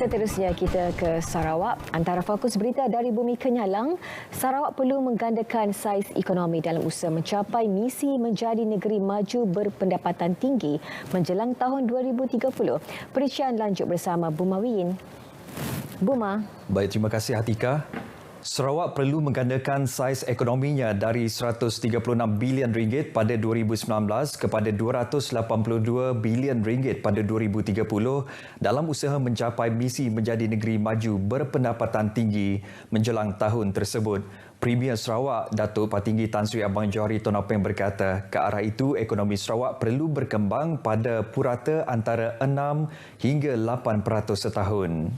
Seterusnya kita ke Sarawak. Antara fokus berita dari Bumi Kenyalang, Sarawak perlu menggandakan saiz ekonomi dalam usaha mencapai misi menjadi negeri maju berpendapatan tinggi menjelang tahun 2030. Perincian lanjut bersama Buma Win. Buma. Baik, terima kasih Hatika. Sarawak perlu menggandakan saiz ekonominya dari RM136 bilion pada 2019 kepada RM282 bilion pada 2030 dalam usaha mencapai misi menjadi negeri maju berpendapatan tinggi menjelang tahun tersebut. Premier Sarawak, Datuk Patinggi Tan Sri Abang Johari Tonopeng berkata, ke arah itu ekonomi Sarawak perlu berkembang pada purata antara 6 hingga 8% setahun.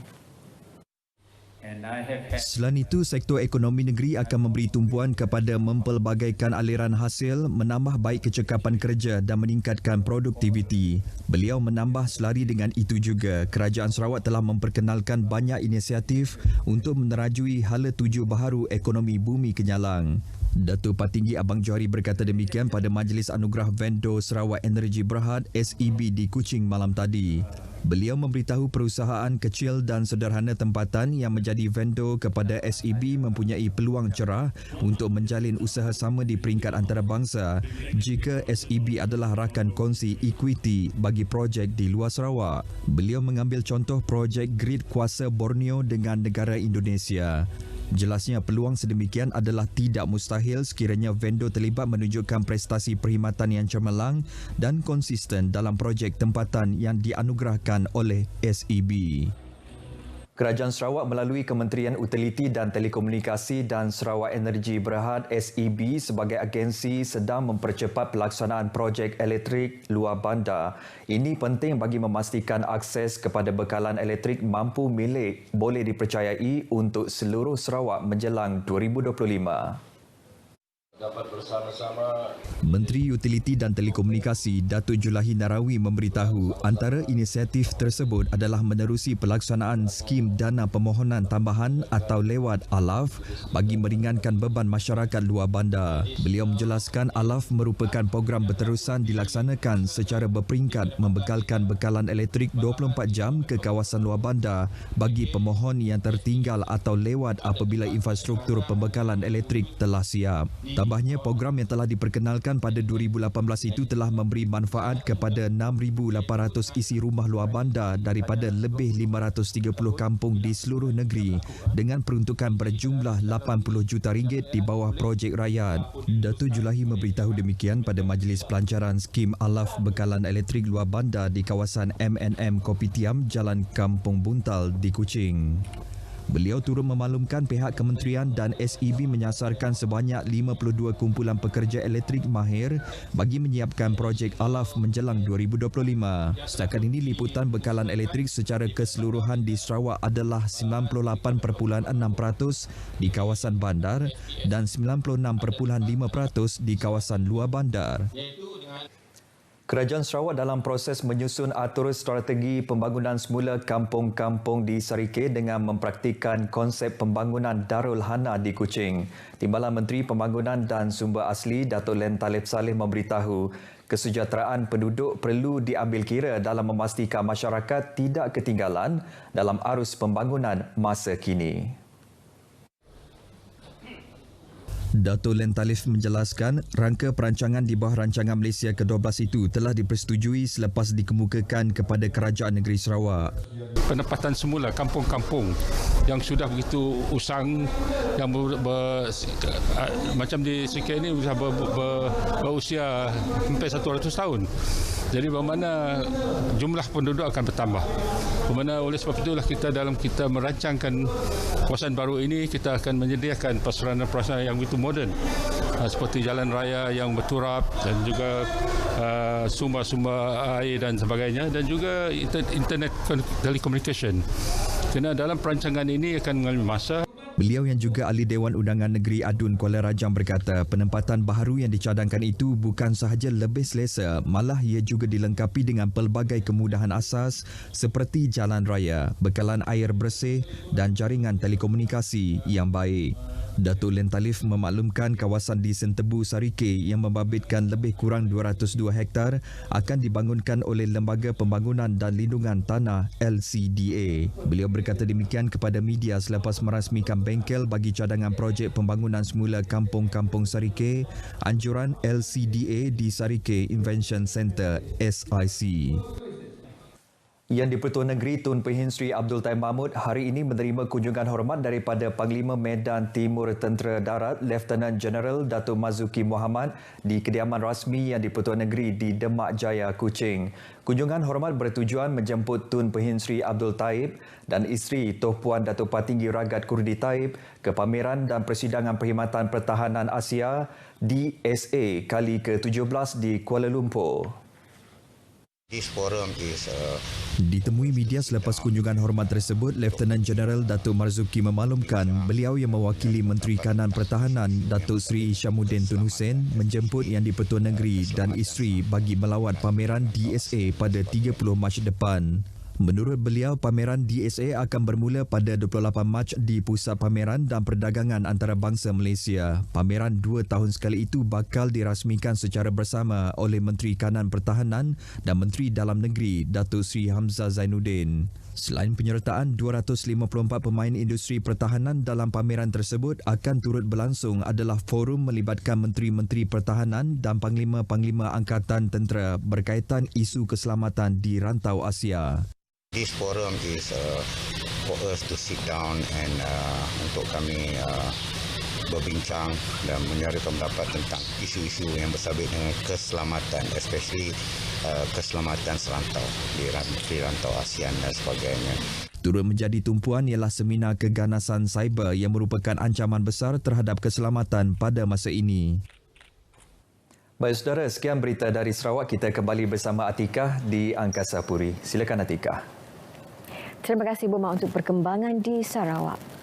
Selain itu, sektor ekonomi negeri akan memberi tumpuan kepada mempelbagaikan aliran hasil, menambah baik kecekapan kerja dan meningkatkan produktiviti. Beliau menambah selari dengan itu juga, Kerajaan Sarawak telah memperkenalkan banyak inisiatif untuk menerajui hala tuju baharu ekonomi Bumi Kenyalang. Datuk Patinggi Abang Johari berkata demikian pada Majlis Anugerah Vendor Sarawak Energy Berhad SEB di Kuching malam tadi. Beliau memberitahu perusahaan kecil dan sederhana tempatan yang menjadi vendor kepada SEB mempunyai peluang cerah untuk menjalin usaha sama di peringkat antarabangsa jika SEB adalah rakan kongsi equity bagi projek di luar Sarawak. Beliau mengambil contoh projek grid kuasa Borneo dengan negara Indonesia. Jelasnya peluang sedemikian adalah tidak mustahil sekiranya vendor terlibat menunjukkan prestasi perkhidmatan yang cemerlang dan konsisten dalam projek tempatan yang dianugerahkan oleh SEB. Kerajaan Sarawak melalui Kementerian Utiliti dan Telekomunikasi dan Sarawak Energy Berhad SEB sebagai agensi sedang mempercepat pelaksanaan projek elektrik luar bandar. Ini penting bagi memastikan akses kepada bekalan elektrik mampu milik boleh dipercayai untuk seluruh Sarawak menjelang 2025. Dapat bersama-sama. Menteri Utiliti dan Telekomunikasi Datuk Julahi Narawi memberitahu antara inisiatif tersebut adalah menerusi pelaksanaan skim dana permohonan tambahan atau lewat ALAF bagi meringankan beban masyarakat luar bandar. Beliau menjelaskan ALAF merupakan program berterusan dilaksanakan secara berperingkat membekalkan bekalan elektrik 24 jam ke kawasan luar bandar bagi pemohon yang tertinggal atau lewat apabila infrastruktur pembekalan elektrik telah siap. Tambahnya, program yang telah diperkenalkan pada 2018 itu telah memberi manfaat kepada 6,800 isi rumah luar bandar daripada lebih 530 kampung di seluruh negeri dengan peruntukan berjumlah RM80 juta di bawah projek rakyat. Datuk Julahi memberitahu demikian pada majlis pelancaran skim ALAF bekalan elektrik luar bandar di kawasan MNM Kopitiam, Jalan Kampung Buntal di Kuching. Beliau turut memaklumkan pihak kementerian dan SEB menyasarkan sebanyak 52 kumpulan pekerja elektrik mahir bagi menyiapkan projek ALAF menjelang 2025. Setakat ini liputan bekalan elektrik secara keseluruhan di Sarawak adalah 98.6% di kawasan bandar dan 96.5% di kawasan luar bandar. Kerajaan Sarawak dalam proses menyusun atur strategi pembangunan semula kampung-kampung di Sarike dengan mempraktikkan konsep pembangunan Darul Hana di Kuching. Timbalan Menteri Pembangunan dan Sumber Asli Datuk Len Talib Saleh memberitahu kesejahteraan penduduk perlu diambil kira dalam memastikan masyarakat tidak ketinggalan dalam arus pembangunan masa kini. Datuk Len Talif menjelaskan rangka perancangan di bawah rancangan Malaysia ke-12 itu telah dipersetujui selepas dikemukakan kepada Kerajaan Negeri Sarawak. Penempatan semula kampung-kampung yang sudah begitu usang, yang macam di Sarike ini sudah berusia hampir 100 tahun. Jadi bermakna jumlah penduduk akan bertambah. Bermakna oleh sebab itulah kita merancangkan kawasan baru ini, kita akan menyediakan prasarana-prasarana yang begitu moden seperti jalan raya yang berturap dan juga sumber-sumber air dan sebagainya, dan juga internet telecommunication. Kerana dalam perancangan ini akan mengalami masa. Beliau yang juga ahli Dewan Undangan Negeri Adun Kuala Rajang berkata penempatan baharu yang dicadangkan itu bukan sahaja lebih selesa, malah ia juga dilengkapi dengan pelbagai kemudahan asas seperti jalan raya, bekalan air bersih dan jaringan telekomunikasi yang baik. Datuk Len Talif memaklumkan kawasan di Sentebu Sarike yang membabitkan lebih kurang 202 hektar akan dibangunkan oleh Lembaga Pembangunan dan Lindungan Tanah LCDA. Beliau berkata demikian kepada media selepas merasmikan bengkel bagi cadangan projek pembangunan semula Kampung-Kampung Sarike, anjuran LCDA di Sarike Invention Centre SIC. Yang di-Pertuan Negeri Tun Pehin Sri Abdul Taib Mahmud hari ini menerima kunjungan hormat daripada Panglima Medan Timur Tentera Darat Lieutenant General Datuk Mazuki Muhammad di kediaman rasmi yang di-Pertuan Negeri di Demak Jaya, Kuching. Kunjungan hormat bertujuan menjemput Tun Pehin Sri Abdul Taib dan isteri Toh Puan Datuk Patinggi Ragat Kurdi Taib ke pameran dan persidangan Perkhidmatan Pertahanan Asia DSA kali ke-17 di Kuala Lumpur. This forum is Ditemui media selepas kunjungan hormat tersebut, Lieutenant General Datuk Marzuki memaklumkan beliau yang mewakili Menteri Kanan Pertahanan Datuk Seri Syamuddin Tun Hussein menjemput Yang di-Pertuan Negeri dan isteri bagi melawat pameran DSA pada 30 Mac depan. Menurut beliau, pameran DSA akan bermula pada 28 Mac di Pusat Pameran dan Perdagangan Antarabangsa Malaysia. Pameran 2 tahun sekali itu bakal dirasmikan secara bersama oleh Menteri Kanan Pertahanan dan Menteri Dalam Negeri Datuk Seri Hamzah Zainuddin. Selain penyertaan 254 pemain industri pertahanan dalam pameran tersebut, akan turut berlangsung adalah forum melibatkan menteri-menteri pertahanan dan panglima-panglima angkatan tentera berkaitan isu keselamatan di rantau Asia. this forum is for us to sit down and untuk kami berbincang dan menyuarakan pendapat tentang isu-isu yang bersabit dengan keselamatan, especially keselamatan serantau di rantau ASEAN dan sebagainya. Turut menjadi tumpuan ialah seminar keganasan cyber yang merupakan ancaman besar terhadap keselamatan pada masa ini. Baik saudara, sekian berita dari Sarawak. Kita kembali bersama Atikah di Angkasa Puri. Silakan Atikah. Terima kasih Buma untuk perkembangan di Sarawak.